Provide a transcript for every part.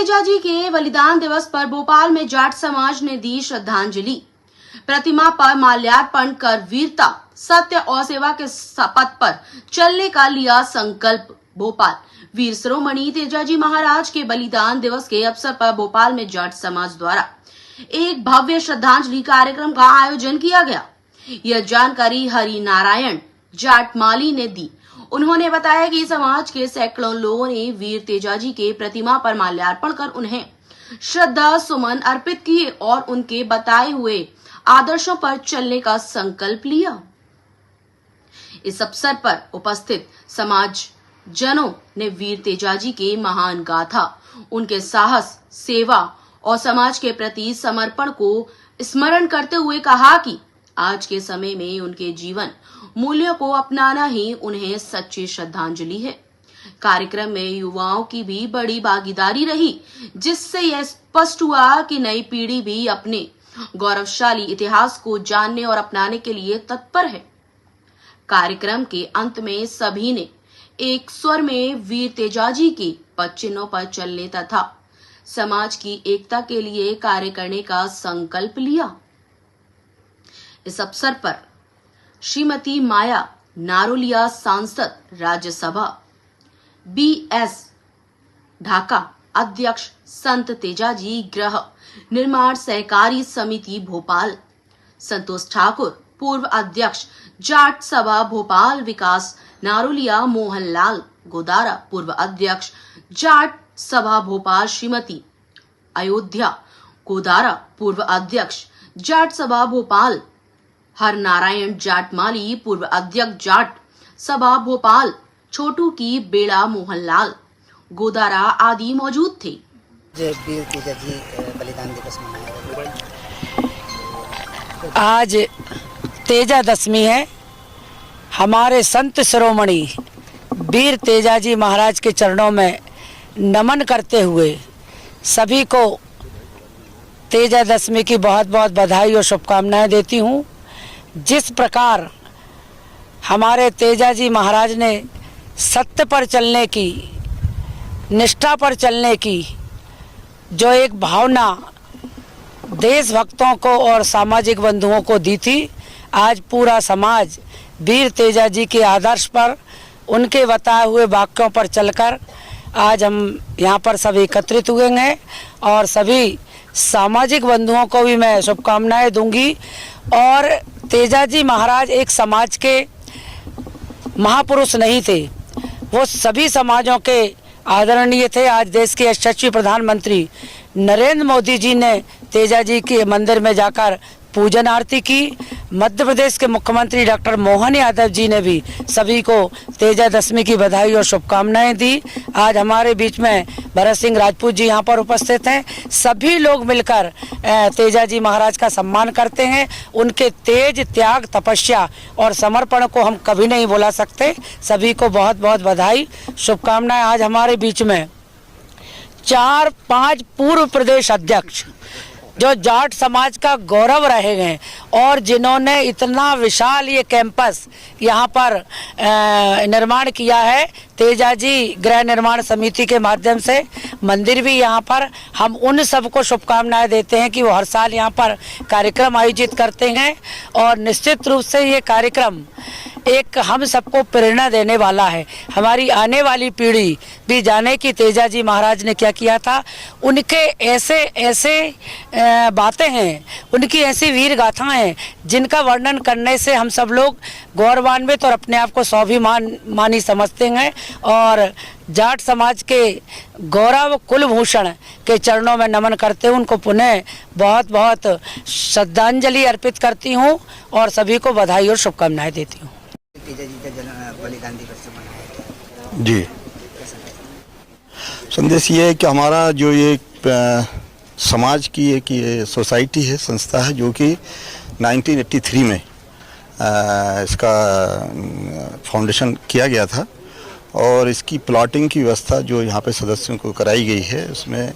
तेजाजी के बलिदान दिवस पर भोपाल में जाट समाज ने दी श्रद्धांजलि। प्रतिमा पर माल्यार्पण कर वीरता, सत्य और सेवा के पथ पर चलने का लिया संकल्प। भोपाल वीर शिरोमणि तेजाजी महाराज के बलिदान दिवस के अवसर पर भोपाल में जाट समाज द्वारा एक भव्य श्रद्धांजलि कार्यक्रम का आयोजन किया गया। यह जानकारी हरि नारायण जाटमाली ने दी। उन्होंने बताया कि समाज के सैकड़ों लोगों ने वीर तेजाजी के प्रतिमा पर माल्यार्पण कर उन्हें श्रद्धा सुमन अर्पित किए और उनके बताए हुए आदर्शों पर चलने का संकल्प लिया। इस अवसर पर उपस्थित समाज जनों ने वीर तेजाजी के महान गाथा, उनके साहस, सेवा और समाज के प्रति समर्पण को स्मरण करते हुए कहा कि आज के समय में उनके जीवन मूल्यों को अपनाना ही उन्हें सच्ची श्रद्धांजलि है। कार्यक्रम में युवाओं की भी बड़ी भागीदारी रही, जिससे यह स्पष्ट हुआ कि नई पीढ़ी भी अपने गौरवशाली इतिहास को जानने और अपनाने के लिए तत्पर है। कार्यक्रम के अंत में सभी ने एक स्वर में वीर तेजाजी के पद चिन्हों पर चलने तथा समाज की एकता के लिए कार्य करने का संकल्प लिया। इस अवसर पर श्रीमती माया नारोलिया, सांसद राज्यसभा, BS ढाका अध्यक्ष, संत तेजाजी गृह निर्माण सहकारी समिति भोपाल, संतोष ठाकुर पूर्व अध्यक्ष जाट सभा भोपाल, विकास नारोलिया, मोहनलाल गोदारा पूर्व अध्यक्ष जाट सभा भोपाल, श्रीमती अयोध्या गोदारा पूर्व अध्यक्ष जाट सभा भोपाल, हर नारायण जाटमाली पूर्व अध्यक्ष जाट सभा भोपाल, छोटू की बेड़ा, मोहनलाल गोदारा आदि मौजूद थे। वीर तेजाजी बलिदान दिवस मनाया। आज तेजा दशमी है। हमारे संत शिरोमणि वीर तेजाजी महाराज के चरणों में नमन करते हुए सभी को तेजा दशमी की बहुत बहुत बधाई और शुभकामनाएं देती हूँ। जिस प्रकार हमारे तेजाजी महाराज ने सत्य पर चलने की, निष्ठा पर चलने की जो एक भावना देशभक्तों को और सामाजिक बंधुओं को दी थी, आज पूरा समाज वीर तेजाजी के आदर्श पर, उनके बताए हुए वाक्यों पर चलकर आज हम यहाँ पर सब एकत्रित हुए हैं और सभी सामाजिक बंधुओं को भी मैं शुभकामनाएं दूंगी। और तेजाजी महाराज एक समाज के महापुरुष नहीं थे, वो सभी समाजों के आदरणीय थे। आज देश के यशस्वी प्रधानमंत्री नरेंद्र मोदी जी ने तेजाजी के मंदिर में जाकर पूजन आरती की। मध्य प्रदेश के मुख्यमंत्री डॉक्टर मोहन यादव जी ने भी सभी को तेजा दशमी की बधाई और शुभकामनाएं दी। आज हमारे बीच में भरत सिंह राजपूत जी यहाँ पर उपस्थित हैं। सभी लोग मिलकर तेजाजी महाराज का सम्मान करते हैं। उनके तेज, त्याग, तपस्या और समर्पण को हम कभी नहीं भुला सकते। सभी को बहुत बहुत बधाई, शुभकामनाएं। आज हमारे बीच में 4-5 पूर्व प्रदेश अध्यक्ष जो जाट समाज का गौरव रहे हैं और जिन्होंने इतना विशाल ये कैंपस यहाँ पर निर्माण किया है, तेजाजी गृह निर्माण समिति के माध्यम से मंदिर भी यहाँ पर, हम उन सबको शुभकामनाएं देते हैं कि वो हर साल यहाँ पर कार्यक्रम आयोजित करते हैं। और निश्चित रूप से ये कार्यक्रम एक हम सबको प्रेरणा देने वाला है। हमारी आने वाली पीढ़ी भी जाने कि तेजाजी महाराज ने क्या किया था। उनके ऐसे बातें हैं, उनकी ऐसी वीर गाथाएं हैं जिनका वर्णन करने से हम सब लोग गौरवान्वित और अपने आप को स्वाभिमानी समझते हैं। और जाट समाज के गौरव कुलभूषण के चरणों में नमन करते हुए उनको पुनः बहुत बहुत श्रद्धांजलि अर्पित करती हूँ और सभी को बधाई और शुभकामनाएं देती हूँ। तेजाजी का बलिदान दिवस मनाया जी, संदेश ये है कि हमारा जो ये समाज की एक ये सोसाइटी है, संस्था है, जो कि 1983 में इसका फाउंडेशन किया गया था और इसकी प्लॉटिंग की व्यवस्था जो यहाँ पे सदस्यों को कराई गई है, उसमें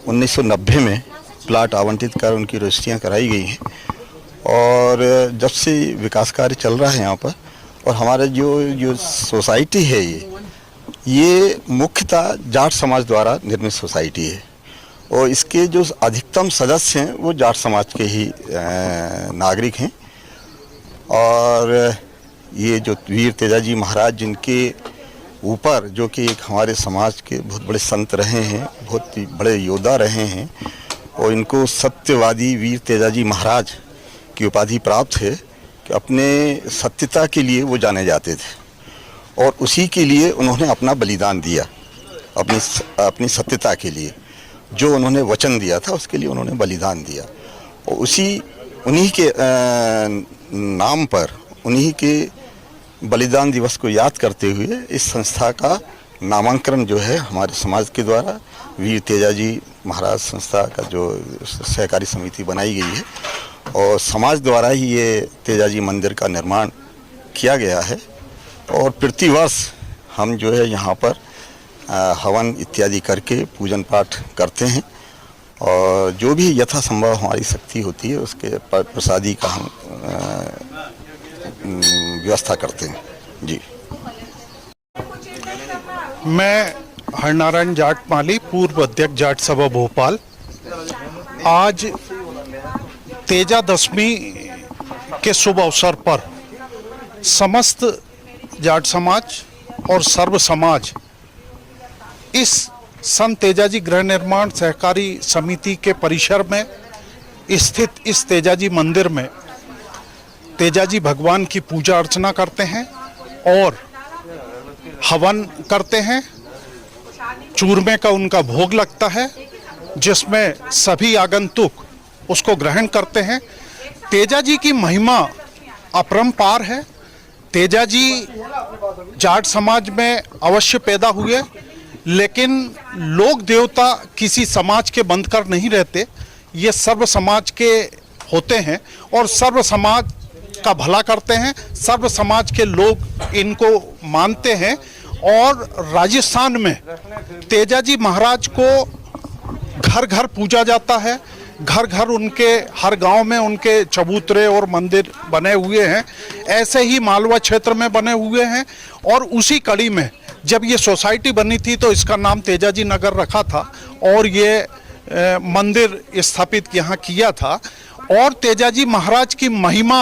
1990 में प्लाट आवंटित कर उनकी रजिस्ट्रियाँ कराई गई हैं। और जब से विकास कार्य चल रहा है यहाँ पर, और हमारे जो सोसाइटी है ये मुख्यतः जाट समाज द्वारा निर्मित सोसाइटी है। और इसके जो अधिकतम सदस्य हैं वो जाट समाज के ही नागरिक हैं। और ये जो वीर तेजाजी महाराज जिनके ऊपर जो कि एक हमारे समाज के बहुत बड़े संत रहे हैं, बहुत ही बड़े योद्धा रहे हैं, और इनको सत्यवादी वीर तेजाजी महाराज की उपाधि प्राप्त है कि अपने सत्यता के लिए वो जाने जाते थे और उसी के लिए उन्होंने अपना बलिदान दिया, अपनी सत्यता के लिए जो उन्होंने वचन दिया था उसके लिए उन्होंने बलिदान दिया। और उन्हीं के नाम पर, उन्हीं के बलिदान दिवस को याद करते हुए इस संस्था का नामांकन जो है हमारे समाज के द्वारा वीर तेजाजी महाराज संस्था का जो सहकारी समिति बनाई गई है और समाज द्वारा ही ये तेजाजी मंदिर का निर्माण किया गया है। और प्रतिवर्ष हम जो है यहाँ पर हवन इत्यादि करके पूजन पाठ करते हैं और जो भी यथासंभव हमारी शक्ति होती है उसके प्रसादी का हम व्यवस्था करते हैं। जी, मैं हरनारायण जाट माली, पूर्व अध्यक्ष जाट सभा भोपाल। आज तेजा दशमी के शुभ अवसर पर समस्त जाट समाज और सर्व समाज इस संत तेजाजी गृह निर्माण सहकारी समिति के परिसर में स्थित इस तेजाजी मंदिर में तेजाजी भगवान की पूजा अर्चना करते हैं और हवन करते हैं। चूरमे का उनका भोग लगता है जिसमें सभी आगंतुक उसको ग्रहण करते हैं। तेजाजी की महिमा अपरंपार है। तेजाजी जाट समाज में अवश्य पैदा हुए, लेकिन लोक देवता किसी समाज के बंधकर नहीं रहते, ये सर्व समाज के होते हैं और सर्व समाज का भला करते हैं। सर्व समाज के लोग इनको मानते हैं और राजस्थान में तेजाजी महाराज को घर घर पूजा जाता है। घर घर उनके हर गांव में उनके चबूतरे और मंदिर बने हुए हैं। ऐसे ही मालवा क्षेत्र में बने हुए हैं और उसी कड़ी में जब ये सोसाइटी बनी थी तो इसका नाम तेजाजी नगर रखा था और ये मंदिर स्थापित यहाँ किया था। और तेजाजी महाराज की महिमा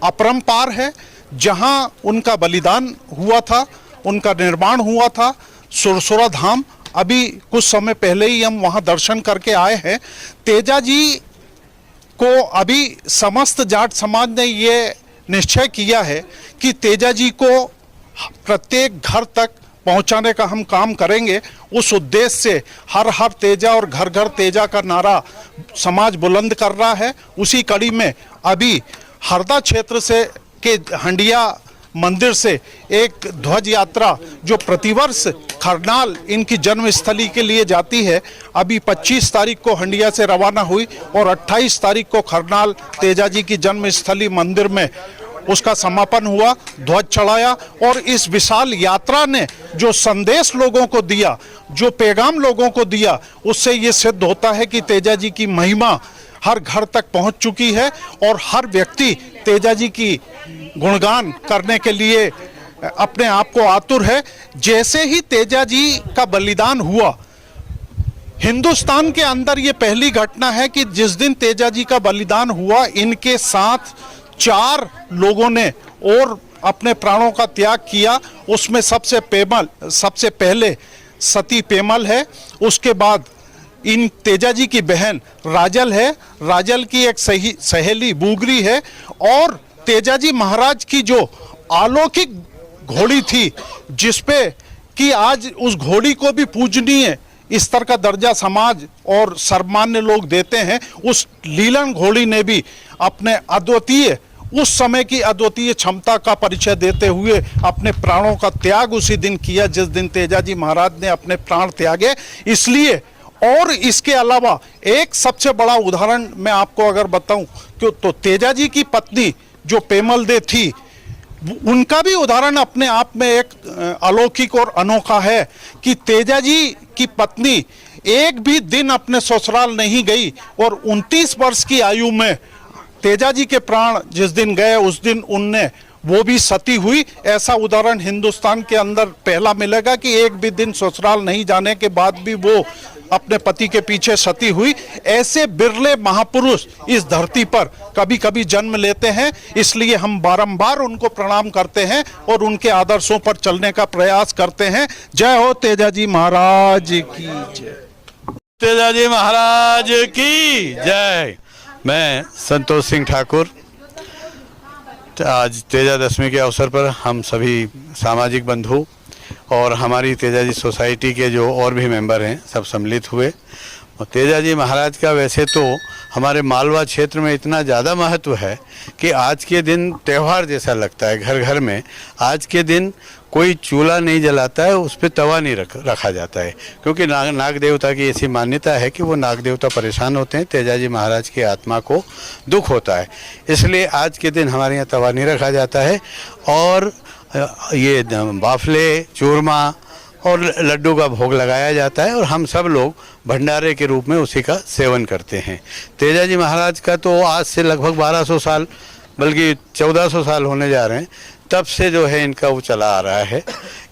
अपरंपार है। जहाँ उनका बलिदान हुआ था, उनका निर्माण हुआ था, सुरसुरा धाम, अभी कुछ समय पहले ही हम वहाँ दर्शन करके आए हैं। तेजाजी को अभी समस्त जाट समाज ने ये निश्चय किया है कि तेजाजी को प्रत्येक घर तक पहुंचाने का हम काम करेंगे। उस उद्देश्य से हर हर तेजा और घर घर तेजा का नारा समाज बुलंद कर रहा है। उसी कड़ी में अभी हरदा क्षेत्र से के हंडिया मंदिर से एक ध्वज यात्रा जो प्रतिवर्ष खरनाल इनकी जन्मस्थली के लिए जाती है, अभी 25 तारीख को हंडिया से रवाना हुई और 28 तारीख को खरनाल तेजाजी की जन्मस्थली मंदिर में उसका समापन हुआ, ध्वज चढ़ाया। और इस विशाल यात्रा ने जो संदेश लोगों को दिया, जो पैगाम लोगों को दिया, उससे ये सिद्ध होता है कि तेजाजी की महिमा हर घर तक पहुंच चुकी है और हर व्यक्ति तेजाजी की गुणगान करने के लिए अपने आप को आतुर है। जैसे ही तेजाजी का बलिदान हुआ, हिंदुस्तान के अंदर ये पहली घटना है कि जिस दिन तेजाजी का बलिदान हुआ, इनके साथ 4 लोगों ने और अपने प्राणों का त्याग किया। उसमें सबसे पहले सती पेमल है, उसके बाद इन तेजाजी की बहन राजल है, राजल की एक सहेली बुगरी है और तेजाजी महाराज की जो अलौकिक घोड़ी थी जिसपे कि आज उस घोड़ी को भी पूजनीय स्तर का दर्जा समाज और सर्वमान्य लोग देते हैं। उस लीलन घोड़ी ने भी अपने अद्वितीय, उस समय की अद्वितीय क्षमता का परिचय देते हुए अपने प्राणों का त्याग उसी दिन किया जिस दिन तेजाजी महाराज ने अपने प्राण त्यागे। इसलिए और इसके अलावा एक सबसे बड़ा उदाहरण मैं आपको अगर बताऊं तो तेजाजी की पत्नी जो पेमल दे थी, उनका भी उदाहरण अपने आप में एक अलौकिक और अनोखा है कि तेजाजी की पत्नी एक भी दिन अपने ससुराल नहीं गई और 29 वर्ष की आयु में तेजाजी के प्राण जिस दिन गए उस दिन उनने वो भी सती हुई। ऐसा उदाहरण हिंदुस्तान के अंदर पहला मिलेगा कि एक भी दिन ससुराल नहीं जाने के बाद भी वो अपने पति के पीछे सती हुई, ऐसे बिरले महापुरुष इस धरती पर कभी कभी जन्म लेते हैं। इसलिए हम बारंबार उनको प्रणाम करते हैं और उनके आदर्शों पर चलने का प्रयास करते हैं। जय हो तेजाजी महाराज की जय। तेजाजी महाराज की जय। मैं संतोष सिंह ठाकुर। आज तेजा दशमी के अवसर पर हम सभी सामाजिक बंधु और हमारी तेजाजी सोसाइटी के जो और भी मेंबर हैं सब सम्मिलित हुए। और तेजाजी महाराज का वैसे तो हमारे मालवा क्षेत्र में इतना ज़्यादा महत्व है कि आज के दिन त्यौहार जैसा लगता है। घर घर में आज के दिन कोई चूल्हा नहीं जलाता है, उस पर तवा नहीं रखा जाता है, क्योंकि नाग देवता की ऐसी मान्यता है कि वो नाग देवता परेशान होते हैं, तेजाजी महाराज की आत्मा को दुख होता है। इसलिए आज के दिन हमारे यहाँ तवा नहीं रखा जाता है और ये बाफले, चूरमा और लड्डू का भोग लगाया जाता है और हम सब लोग भंडारे के रूप में उसी का सेवन करते हैं। तेजाजी महाराज का तो आज से लगभग 1200 साल बल्कि 1400 साल होने जा रहे हैं, तब से जो है इनका वो चला आ रहा है।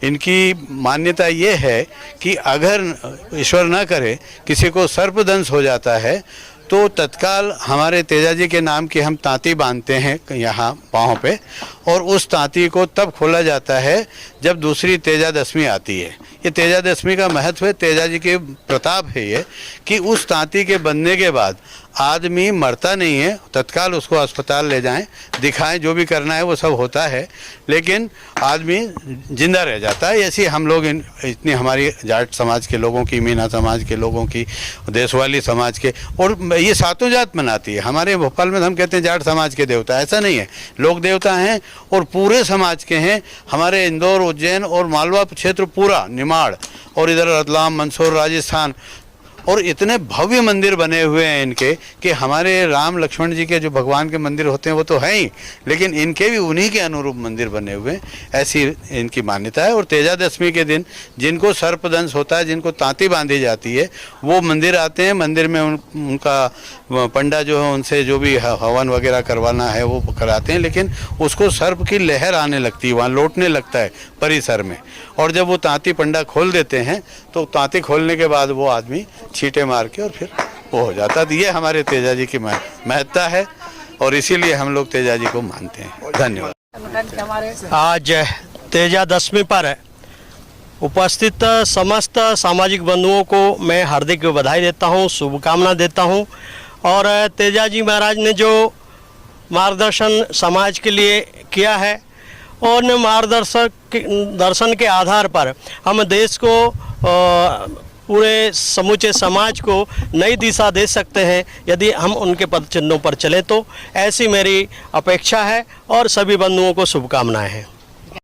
इनकी मान्यता ये है कि अगर ईश्वर ना करे किसी को सर्पदंश हो जाता है तो तत्काल हमारे तेजाजी के नाम की हम तांती बांधते हैं यहाँ पाँव पे, और उस तांती को तब खोला जाता है जब दूसरी तेजा दशमी आती है। ये तेजा दशमी का महत्व है, तेजाजी के प्रताप है ये कि उस तांती के बनने के बाद आदमी मरता नहीं है, तत्काल उसको अस्पताल ले जाएं, दिखाएं, जो भी करना है वो सब होता है, लेकिन आदमी जिंदा रह जाता है। ऐसी हम लोग इतनी हमारी जाट समाज के लोगों की, मीना समाज के लोगों की, देशवाली समाज के, और ये सातों जात मनाती है। हमारे भोपाल में हम कहते हैं जाट समाज के देवता, ऐसा नहीं है, लोक देवता हैं और पूरे समाज के हैं। हमारे इंदौर, उज्जैन और मालवा क्षेत्र पूरा, निमाड़ और इधर रतलाम, मंदसौर, राजस्थान, और इतने भव्य मंदिर बने हुए हैं इनके कि हमारे राम लक्ष्मण जी के जो भगवान के मंदिर होते हैं वो तो हैं ही, लेकिन इनके भी उन्हीं के अनुरूप मंदिर बने हुए हैं, ऐसी इनकी मान्यता है। और तेजा दशमी के दिन जिनको सर्पदंश होता है, जिनको तांती बांधी जाती है, वो मंदिर आते हैं। मंदिर में उनका पंडा जो है उनसे जो भी हवन वगैरह करवाना है वो कराते हैं, लेकिन उसको सर्प की लहर आने लगती है, वहाँ लौटने लगता है परिसर में, और जब वो तांती पंडा खोल देते हैं तो तांती खोलने के बाद वो आदमी छींटे मार के और फिर वो हो जाता है। तो ये हमारे तेजाजी की महत्ता है और इसीलिए हम लोग तेजाजी को मानते हैं। धन्यवाद। आज तेजा दशमी पर उपस्थित समस्त सामाजिक बंधुओं को मैं हार्दिक बधाई देता हूं, शुभकामना देता हूं। और तेजाजी महाराज ने जो मार्गदर्शन समाज के लिए किया है और दर्शन के आधार पर हम देश को पूरे समूचे समाज को नई दिशा दे सकते हैं यदि हम उनके पद चिन्हों पर चलें तो। ऐसी मेरी अपेक्षा है और सभी बंधुओं को शुभकामनाएं हैं।